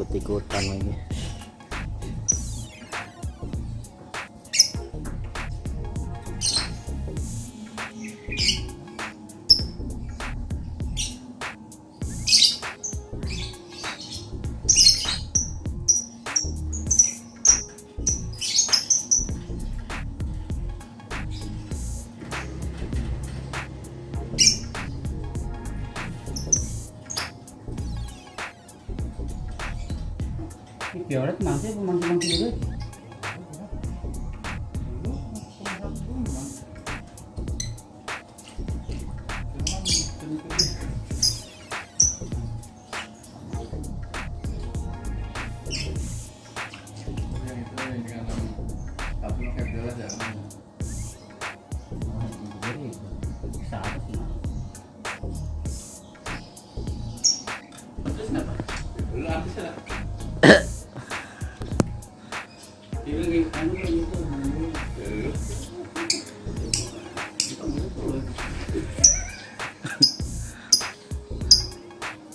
ikut-ikutan lagi. Violet masih pemangku-mangku dulu. Terus kenapa? Dulu artis lah.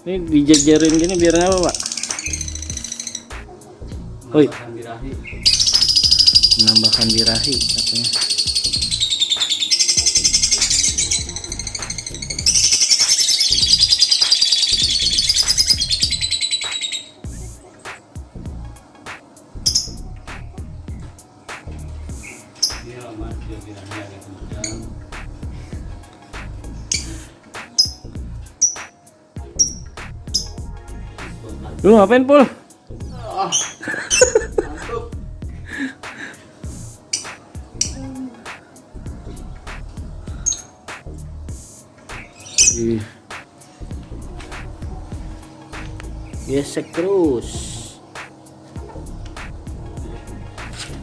Ini dijajarin gini biar apa, Pak? Oi, Menambahkan birahi. menambahkan birahi katanya. Dia mas dia birahi agak kencang. Lu ngapain, Pul? Mantap. Ih. Gesek terus.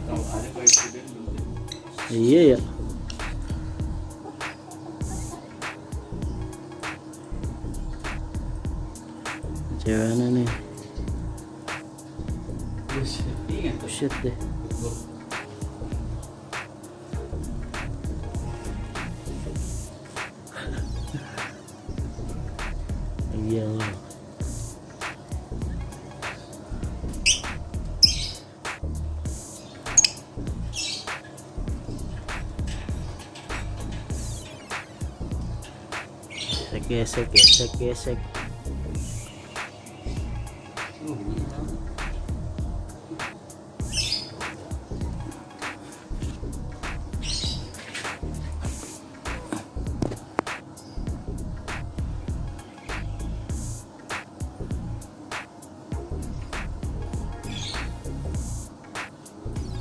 Tahu ada presiden belum? Iya ya. Ceweknya nih. Ingat tuh. Shit deh. Iya loh. Gesek, gesek, gesek.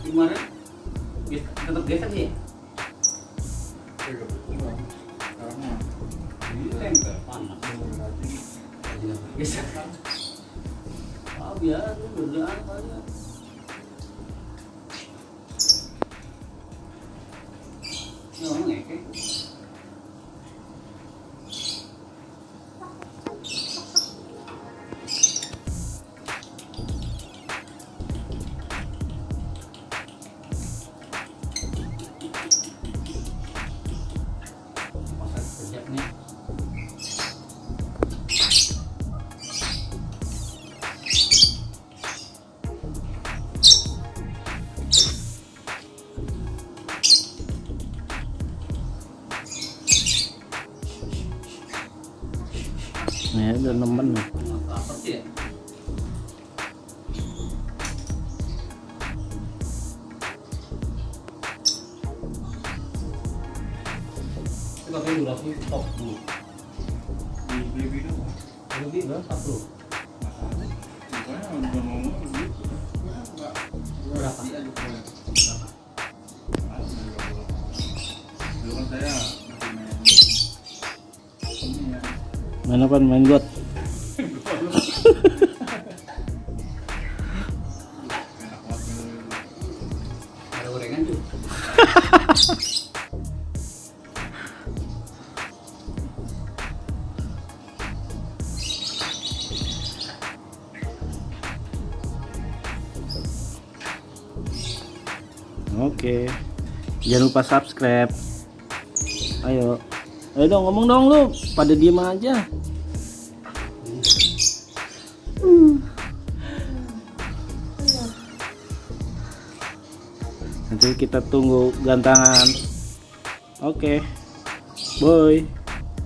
Kemarin tetap gesek sih. Ini tempel panas. Gesek. Ah biar lu berjalan aja. Ya orang ngekek. Masak sejak nih. Nah, udah nemen nih. Apa sih ya? Kita pakai durasi stop dulu. Beli video Lebih berapa bro? makanya udah ngomong begitu Berapa? Berapa? dulu kan saya masih main ini ya Main apa? Main got. enak banget Ada gorengan tuh. Oke. Jangan lupa subscribe. Ayo. Ayo dong, ngomong dong lu. Pada diem aja. Jadi kita tunggu gantangan. Oke. Boy.